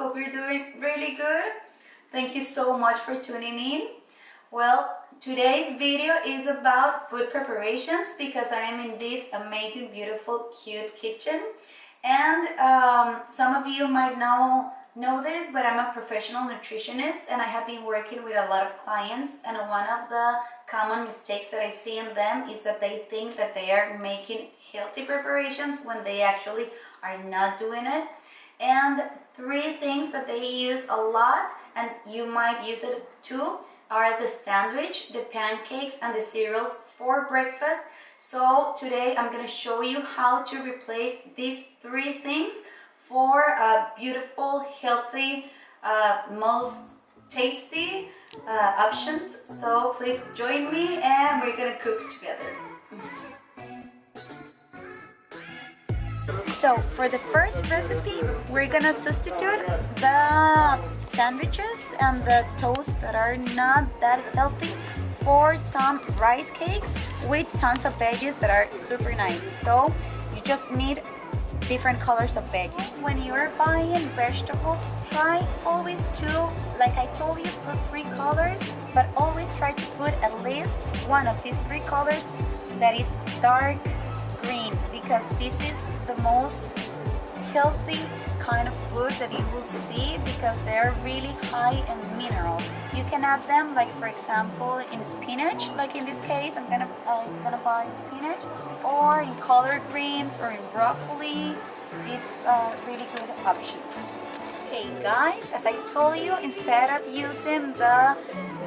Hope you're doing really good. Thank you so much for tuning in. Well, today's video is about food preparations because I am in this amazing, beautiful, cute kitchen. And some of you might know this, but I'm a professional nutritionist and I have been working with a lot of clients, and one of the common mistakes that I see in them is that they think that they are making healthy preparations when they actually are not doing it. And three things that they use a lot, and you might use it too, are the sandwich, the pancakes, and the cereals for breakfast. So today I'm going to show you how to replace these three things for beautiful, healthy, most tasty options. So please join me and we're going to cook together. So for the first recipe, we're gonna substitute the sandwiches and the toast that are not that healthy for some rice cakes with tons of veggies that are super nice. So you just need different colors of veggies. When you're buying vegetables, try always to, like I told you, put three colors, but always try to put at least one of these three colors that is dark green, because this is the most healthy kind of food that you will see because they're really high in minerals. You can add them, like for example in spinach, like in this case I'm gonna buy spinach, or in collard greens or in broccoli. It's really good options. Hey guys, as I told you, instead of using the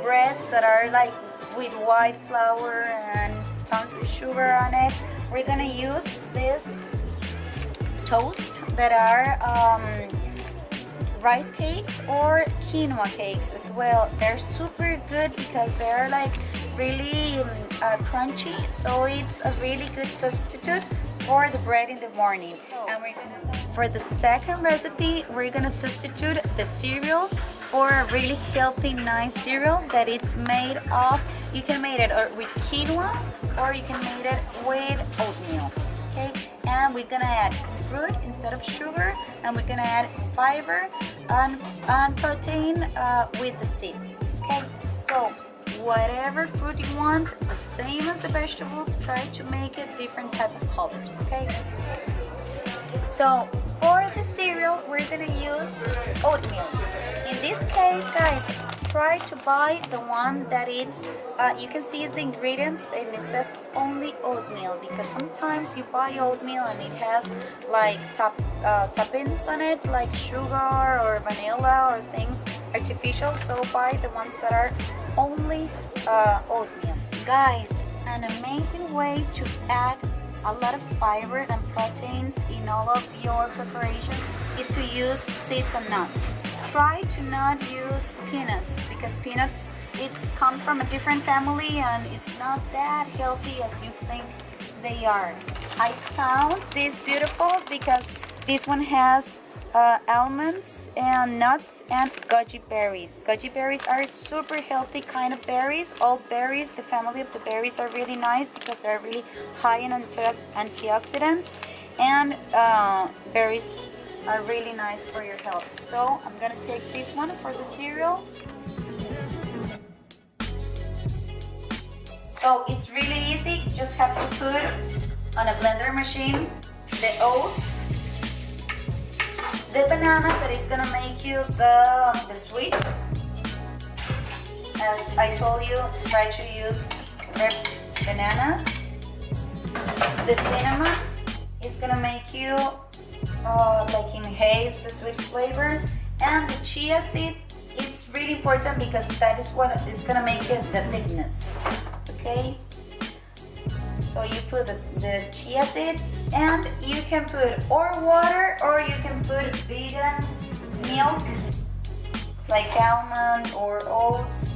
breads that are like with white flour and tons of sugar on it, we're gonna use this toast that are rice cakes or quinoa cakes as well. They're super good because they're like really crunchy, so it's a really good substitute for the bread in the morning. And for the second recipe, we're gonna substitute the cereal for a really healthy, nice cereal that it's made of. You can make it with quinoa or you can make it with oatmeal. Okay, and we're gonna add fruit instead of sugar, and we're gonna add fiber and protein with the seeds. Okay, so whatever fruit you want, the same as the vegetables, try to make it different type of colors. Okay, so for the cereal we're gonna use oatmeal. In this case, guys, try to buy the one that it's you can see the ingredients and it says only oatmeal, because sometimes you buy oatmeal and it has like toppings on it like sugar or vanilla or things artificial. So buy the ones that are only oatmeal. Guys, an amazing way to add a lot of fiber and proteins in all of your preparations is to use seeds and nuts. Try to not use peanuts, because peanuts, it come from a different family and it's not that healthy as you think they are. I found this beautiful because this one has almonds and nuts and goji berries. Goji berries are super healthy kind of berries. All berries, the family of the berries, are really nice because they're really high in antioxidants, and berries are really nice for your health. So I'm gonna take this one for the cereal. So it's really easy. You just have to put on a blender machine the oats, the banana that is gonna make you the sweet. As I told you, try to use red bananas. The cinnamon is gonna make you like enhance the sweet flavor, and the chia seed, it's really important because that is what is gonna make it the thickness. Okay, so you put the chia seeds, and you can put or water or you can put vegan milk like almond or oats,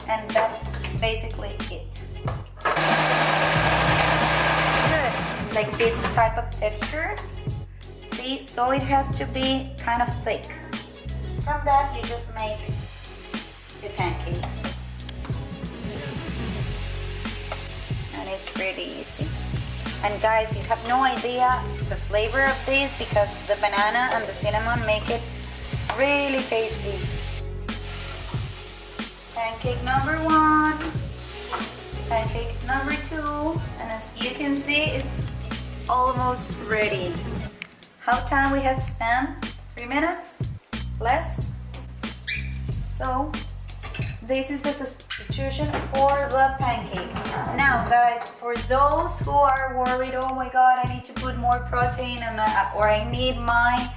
and that's basically it. Good, like this type of texture. See, so it has to be kind of thick. From that you just make the pancakes, and it's pretty easy. And guys, you have no idea the flavor of this because the banana and the cinnamon make it really tasty. Pancake number 1, pancake number 2, and as you can see, it's almost ready. How time we have spent? 3 minutes? Less? So this is the substitution for the pancake. Now guys, for those who are worried, oh my god, I need to put more protein and or I need my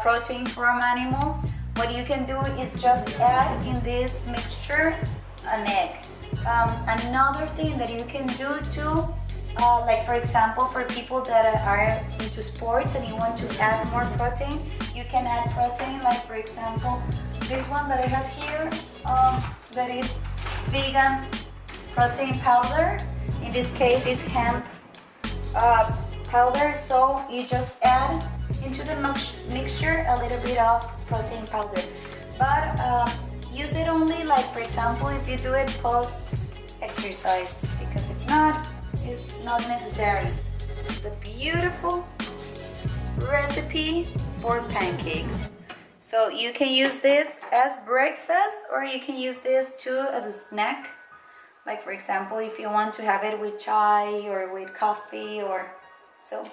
protein from animals, what you can do is just add in this mixture an egg. Another thing that you can do too, like for example, for people that are into sports and you want to add more protein, you can add protein, like for example this one that I have here, that is vegan protein powder. In this case it's hemp powder, so you just add into the mixture a little bit of protein powder, but use it only, like for example, if you do it post exercise, because if not, it's not necessary. The beautiful recipe for pancakes. So you can use this as breakfast, or you can use this too as a snack. Like for example, if you want to have it with chai or with coffee, or so.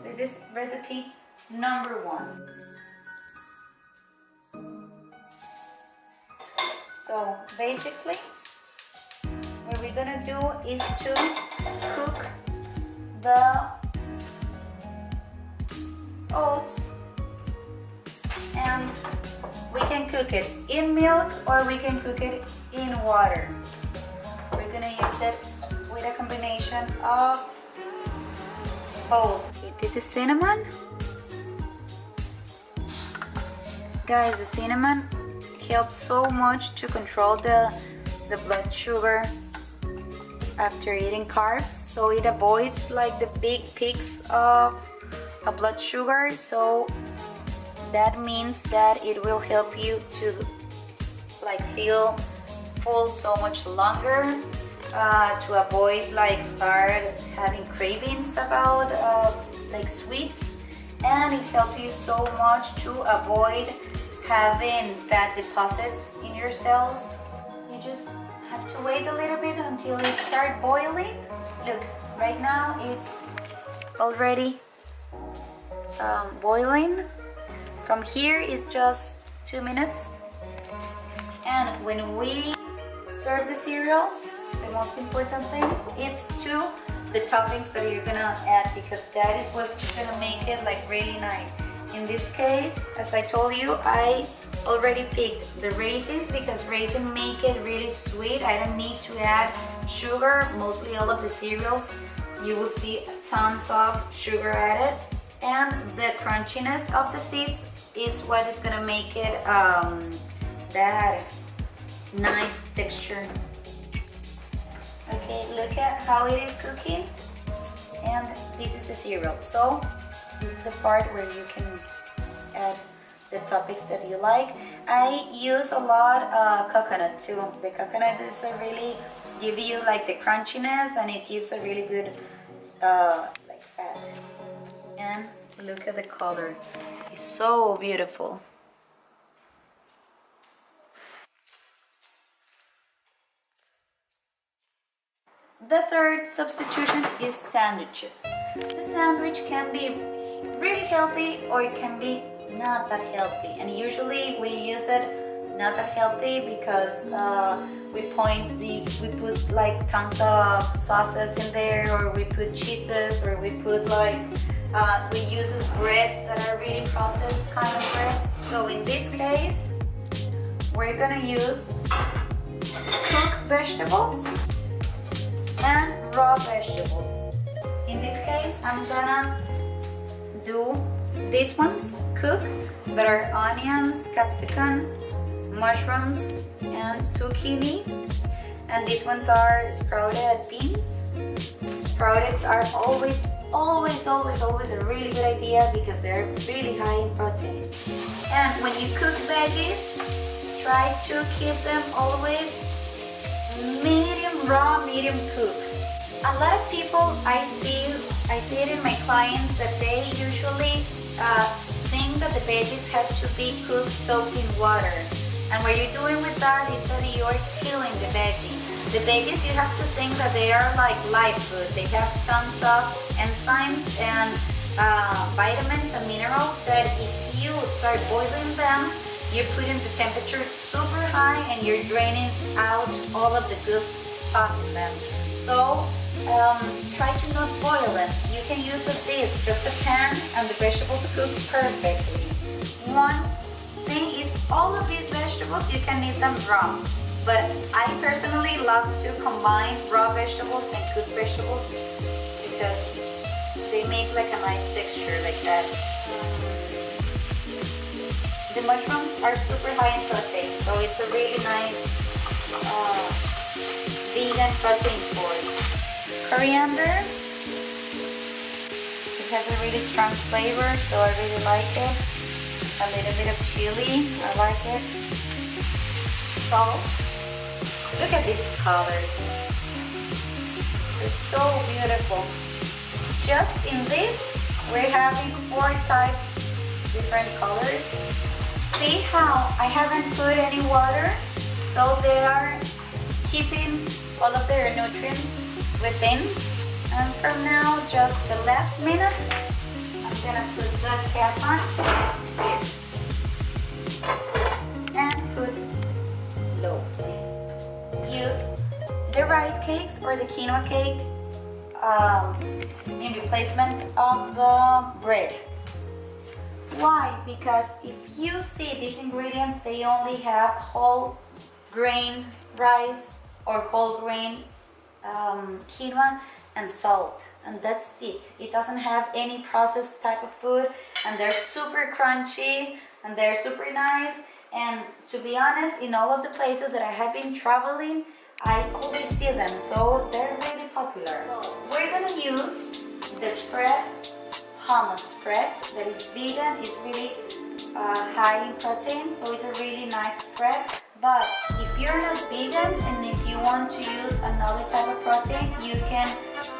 This is recipe number 1. So basically, what we're gonna do is to cook the oats, and we can cook it in milk or we can cook it in water. We're gonna use it with a combination of both. Okay, this is cinnamon. Guys, the cinnamon helps so much to control the blood sugar after eating carbs, so it avoids like the big peaks of blood sugar. So that means that it will help you to like feel full so much longer, to avoid like start having cravings about like sweets, and it helps you so much to avoid having fat deposits in your cells. You just have to wait a little bit until it starts boiling. Look, right now it's already boiling. From here is just 2 minutes. And when we serve the cereal, the most important thing is the toppings that you're gonna add, because that is what's gonna make it like really nice. In this case, as I told you, I already picked the raisins because raisins make it really sweet. I don't need to add sugar. Mostly all of the cereals, you will see tons of sugar added, and the crunchiness of the seeds is what is gonna make it that nice texture. Okay, look at how it is cooking, and this is the cereal. So this is the part where you can add the topics that you like. I use a lot coconut too. The coconut is a really give you like the crunchiness, and it gives a really good like fat. And look at the color, it's so beautiful. The third substitution is sandwiches. The sandwich can be really healthy or it can be not that healthy, and usually we use it not that healthy because we put like tons of sauces in there, or we put cheeses, or we put like we use breads that are really processed kind of breads. So in this case, we're gonna use cooked vegetables and raw vegetables. In this case, I'm gonna do these ones cooked, that are onions, capsicum, mushrooms, and zucchini. And these ones are sprouted beans. Sprouted are always a really good idea because they're really high in protein. And when you cook veggies, try to keep them always medium raw, medium cook. A lot of people I see it in my clients that they usually think that the veggies has to be cooked soaked in water. And what you're doing with that is that you're killing the veggie. The veggies, you have to think that they are like live food. They have tons of enzymes and vitamins and minerals that if you start boiling them, you're putting the temperature super high and you're draining out all of the good stuff in them. So try to not boil them. You can use a dish, just a pan, and the vegetables cook perfectly. One thing is all of these vegetables, you can eat them raw. But I personally love to combine raw vegetables and cooked vegetables because they make like a nice texture like that. The mushrooms are super high in protein, so it's a really nice vegan protein source. Coriander, it has a really strong flavor, so I really like it. A little bit of chili, I like it. Salt. Look at these colors. They're so beautiful. Just in this, we're having 4 different colors. See how I haven't put any water, so they are keeping all of their nutrients within. And from now, just the last minute, I'm gonna put the cap on and put low. Use the rice cakes or the quinoa cake in replacement of the bread. Why? Because if you see these ingredients, they only have whole grain rice or whole grain quinoa and salt, and that's it. It doesn't have any processed type of food, and they're super crunchy and they're super nice. And to be honest, in all of the places that I have been traveling, I always see them, so they're really popular. So we're gonna use the spread, hummus spread, that is vegan. It's really high in protein, so it's a really nice spread. But if you're not vegan and if you want to use another type of protein, you can,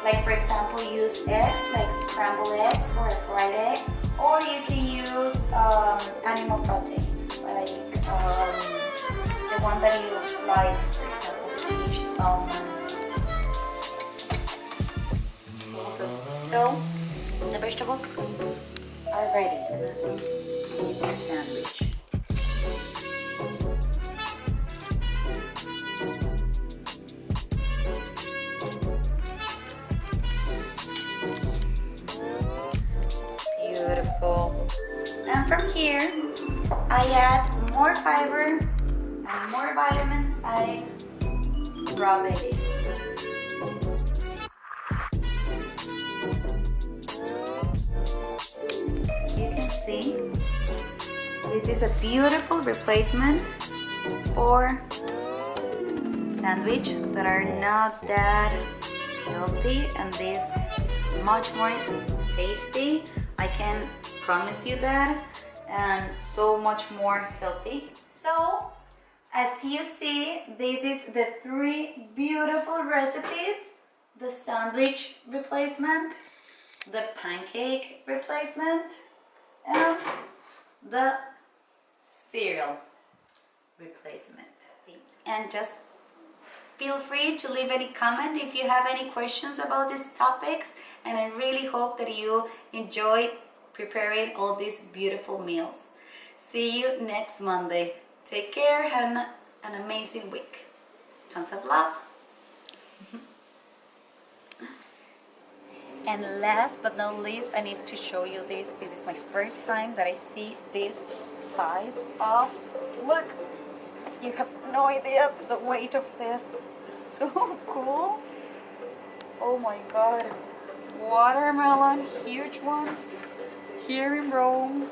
like for example, use eggs, like scrambled eggs or a fried egg, or you can use animal protein, like the one that you like, for example, fish, salmon. So the vegetables are ready. The sandwich. It's beautiful. And from here, I add more fiber and more vitamins, adding raw veggies. As you can see, this is a beautiful replacement for sandwich that are not that healthy, and this is much more tasty. I can promise you that, and so much more healthy. So as you see, this is the 3 beautiful recipes: the sandwich replacement, the pancake replacement, and the cereal replacement. And just feel free to leave any comment if you have any questions about these topics, and I really hope that you enjoy preparing all these beautiful meals. See you next Monday. Take care, have an amazing week. Tons of love. And last but not least, I need to show you this. This is my first time that I see this size of, look, you have no idea the weight of this. It's so cool. Oh my god. Watermelon, huge ones, here in Rome.